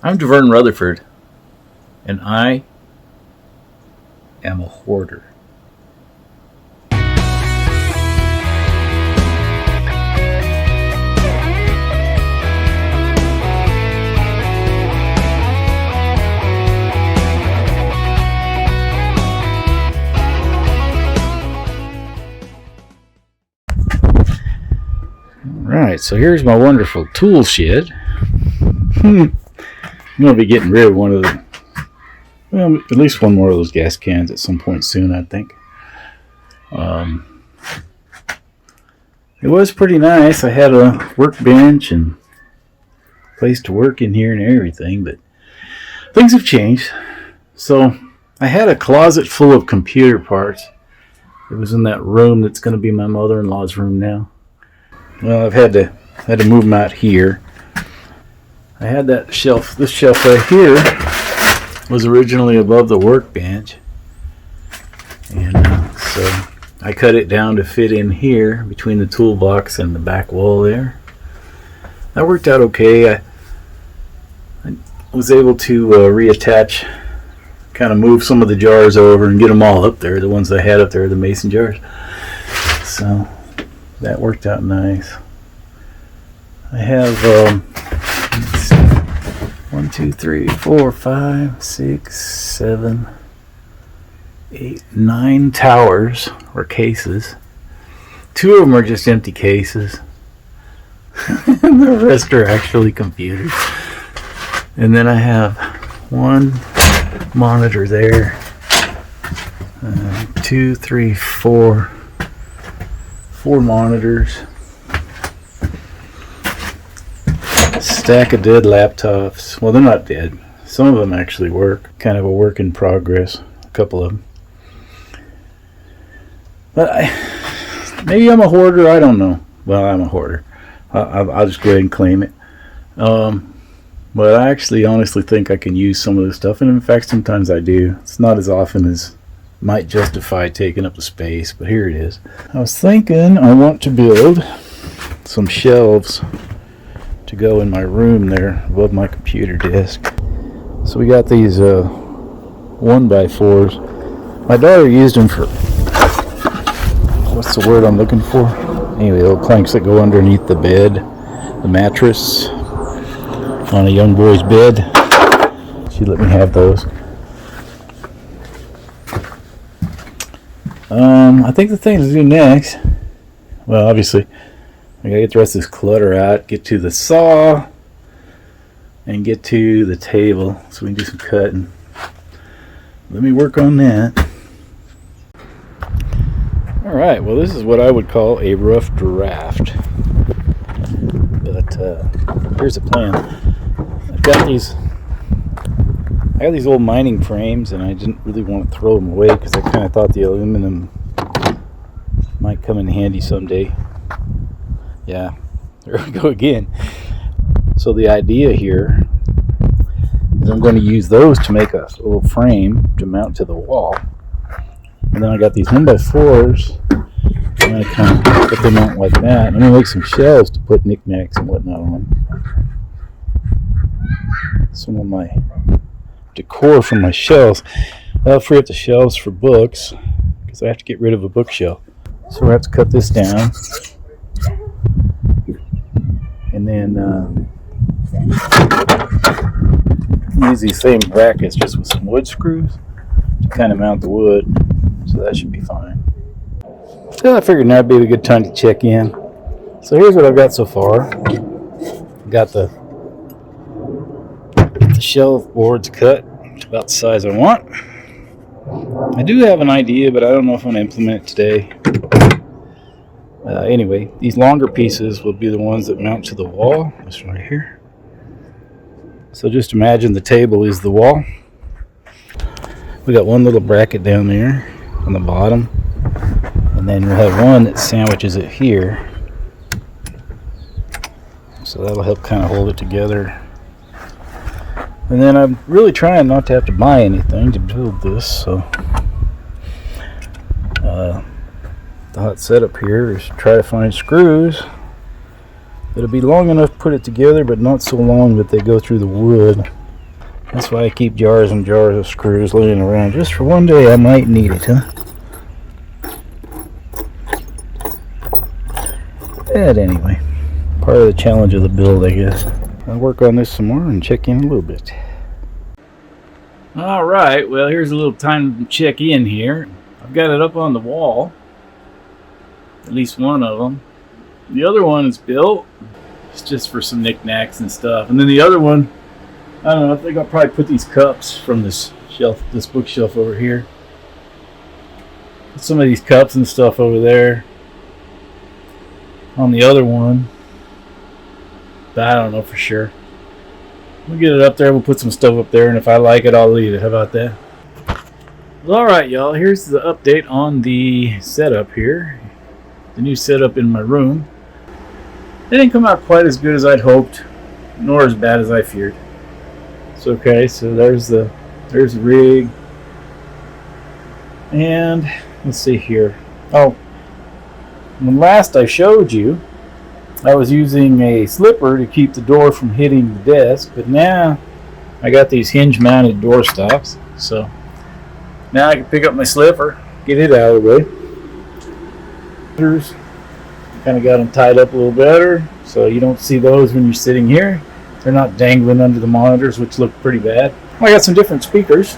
I'm Javern Rutherford, and I am a hoarder. Alright, so here's my wonderful tool shed. I'm going to be getting rid of one of the, well, at least one more of those gas cans at some point soon, I think. It was pretty nice. I had a workbench and place to work in here and everything, but things have changed. So I had a closet full of computer parts. It was in that room that's going to be my mother-in-law's room now. Well, I've had to move them out here. I had that shelf. This shelf right here was originally above the workbench, and so I cut it down to fit in here between the toolbox and the back wall there. That worked out okay. I was able to reattach, kind of move some of the jars over and get them all up there. The ones I had up there, the mason jars. So that worked out nice. I have 1, 2, 3, 4, 5, 6, 7, 8, 9 towers or cases. 2 of them are just empty cases. And the rest are actually computers. And then I have 1 monitor there. 2, 3, 4 monitors. Stack of dead laptops. Well, they're not dead. Some of them actually work. Kind of a work in progress. A couple of them. But maybe I'm a hoarder. I don't know. Well, I'm a hoarder. I'll just go ahead and claim it. But I actually honestly think I can use some of this stuff. And in fact, sometimes I do. It's not as often as might justify taking up the space. But here it is. I was thinking I want to build some shelves to go in my room there above my computer desk. So we got these 1x4s. My daughter used them for, what's the word I'm looking for? Anyway, little planks that go underneath the bed, the mattress on a young boy's bed. She let me have those. I think the thing to do next, well, obviously I gotta get the rest of this clutter out, get to the saw, and get to the table so we can do some cutting. Let me work on that. Alright, well, this is what I would call a rough draft. But here's the plan. I got these old mining frames, and I didn't really want to throw them away because I kind of thought the aluminum might come in handy someday. Yeah, there we go again. So the idea here is I'm going to use those to make a little frame to mount to the wall. And then I got these 1x4s, and I kind of put them out like that. And I'm going to make some shelves to put knickknacks and whatnot on. Some of my decor from my shelves. That'll free up the shelves for books, because I have to get rid of a bookshelf. So we have to cut this down. And then use these same brackets just with some wood screws to kind of mount the wood. So that should be fine. So I figured now would be a good time to check in. So here's what I've got so far. Got the shelf boards cut to about the size I want. I do have an idea, but I don't know if I'm going to implement it today. Anyway, these longer pieces will be the ones that mount to the wall. This right here. So just imagine the table is the wall. We got one little bracket down there on the bottom, and then we'll have one that sandwiches it here. So that'll help kind of hold it together. And then I'm really trying not to have to buy anything to build this, so the hot setup here is try to find screws that'll be long enough to put it together, but not so long that they go through the wood. That's why I keep jars and jars of screws laying around, just for one day I might need it, huh? But anyway, part of the challenge of the build, I guess. I'll work on this some more and check in a little bit. Alright, well, here's a little time to check in here. I've got it up on the wall. At least one of them. The other one is built. It's just for some knickknacks and stuff. And then the other one, I don't know, I think I'll probably put these cups from this shelf, this bookshelf over here. Put some of these cups and stuff over there. On the other one. But I don't know for sure. We'll get it up there, we'll put some stuff up there, and if I like it, I'll leave it. How about that? Well, alright, y'all, here's the update on the setup here. The new setup in my room. It didn't come out quite as good as I'd hoped, nor as bad as I feared. It's okay, so there's the rig. And let's see here. Oh, when last I showed you, I was using a slipper to keep the door from hitting the desk, but now I got these hinge mounted door stops, so now I can pick up my slipper, get it out of the way. Kind of got them tied up a little better, so you don't see those when you're sitting here. They're not dangling under the monitors, which look pretty bad. I got some different speakers.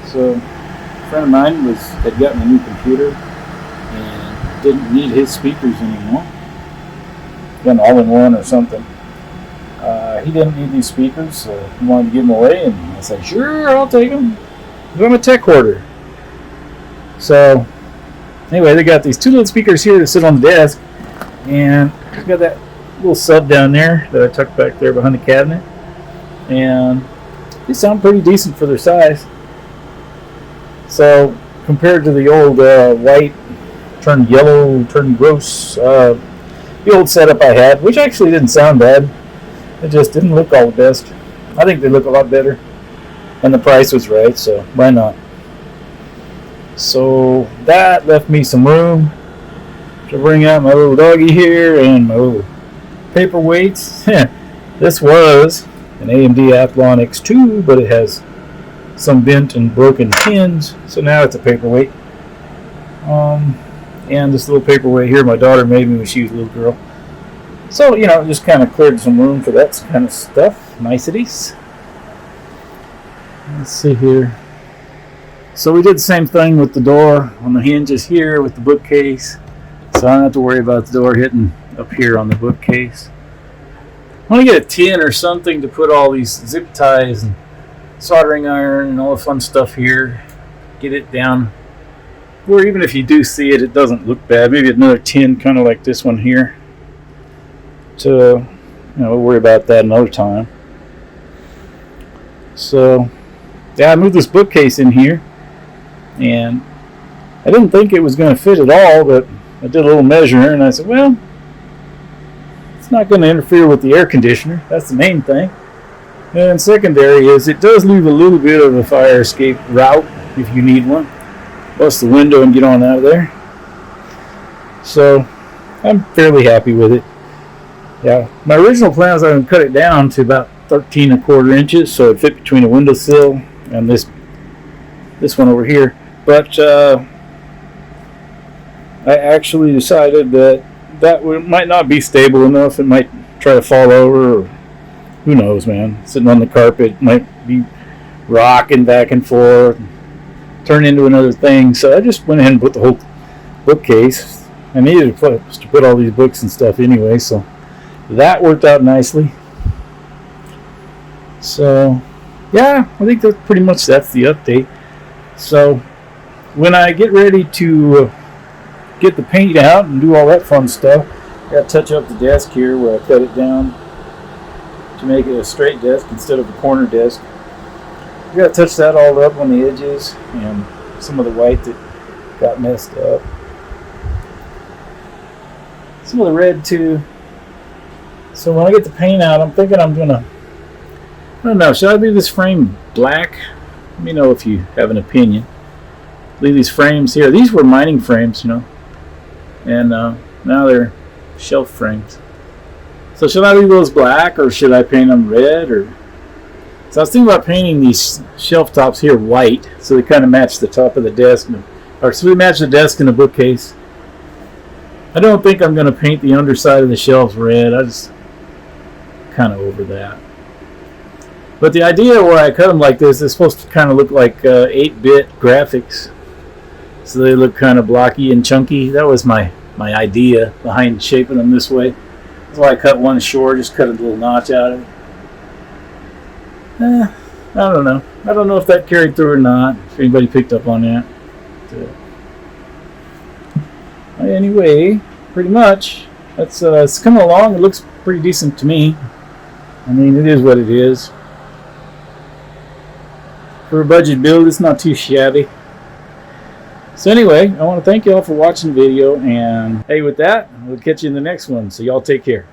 So a friend of mine had gotten a new computer and didn't need his speakers anymore. Got an all-in-one or something. He didn't need these speakers, so he wanted to give them away, and I said, sure, I'll take them. I'm a tech hoarder. So anyway, they got these two little speakers here that sit on the desk, and I've got that little sub down there that I tucked back there behind the cabinet, and they sound pretty decent for their size. So compared to the old white turned yellow turned gross the old setup I had, which actually didn't sound bad, it just didn't look all the best. I think they look a lot better, and the price was right, so why not? So that left me some room to bring out my little doggy here and my little paperweights. This was an AMD Athlon X2, but it has some bent and broken pins, so now it's a paperweight. And this little paperweight here my daughter made me when she was a little girl. So, you know, just kind of cleared some room for that kind of stuff. Niceties. Let's see here. So we did the same thing with the door on the hinges here with the bookcase. So I don't have to worry about the door hitting up here on the bookcase. I want to get a tin or something to put all these zip ties and soldering iron and all the fun stuff here. Get it down where even if you do see it, it doesn't look bad. Maybe another tin kind of like this one here. So, you know, we'll worry about that another time. So, yeah, I moved this bookcase in here. And I didn't think it was going to fit at all, but I did a little measuring and I said, well, it's not going to interfere with the air conditioner. That's the main thing. And secondary is it does leave a little bit of a fire escape route if you need one. Bust the window and get on out of there. So I'm fairly happy with it. Yeah, my original plan was I would cut it down to about 13¼ inches so it fit between the windowsill and this one over here. But I actually decided that might not be stable enough. It might try to fall over, or who knows, man. Sitting on the carpet might be rocking back and forth, turn into another thing. So I just went ahead and put the whole bookcase. I needed to put all these books and stuff anyway, so that worked out nicely. So yeah, I think that's pretty much that's the update. So when I get ready to get the paint out and do all that fun stuff, I got to touch up the desk here where I cut it down to make it a straight desk instead of a corner desk. I got to touch that all up on the edges and some of the white that got messed up. Some of the red too. So when I get the paint out, I'm thinking I'm gonna, I don't know, should I leave this frame black? Let me know if you have an opinion. Leave these frames here. These were mining frames, you know, and now they're shelf frames. So should I leave those black or should I paint them red? Or So I was thinking about painting these shelf tops here white, so they kind of match the top of the desk, or so they match the desk and the bookcase. I don't think I'm going to paint the underside of the shelves red. I just kind of over that. But the idea why I cut them like this is supposed to kind of look like 8-bit graphics. So they look kind of blocky and chunky. That was my idea behind shaping them this way. That's why I cut one short, just cut a little notch out of it. I don't know. I don't know if that carried through or not, if anybody picked up on that. Anyway, pretty much, that's it's coming along. It looks pretty decent to me. I mean, it is what it is. For a budget build, it's not too shabby. So anyway, I want to thank y'all for watching the video, and hey, with that, we'll catch you in the next one. So y'all take care.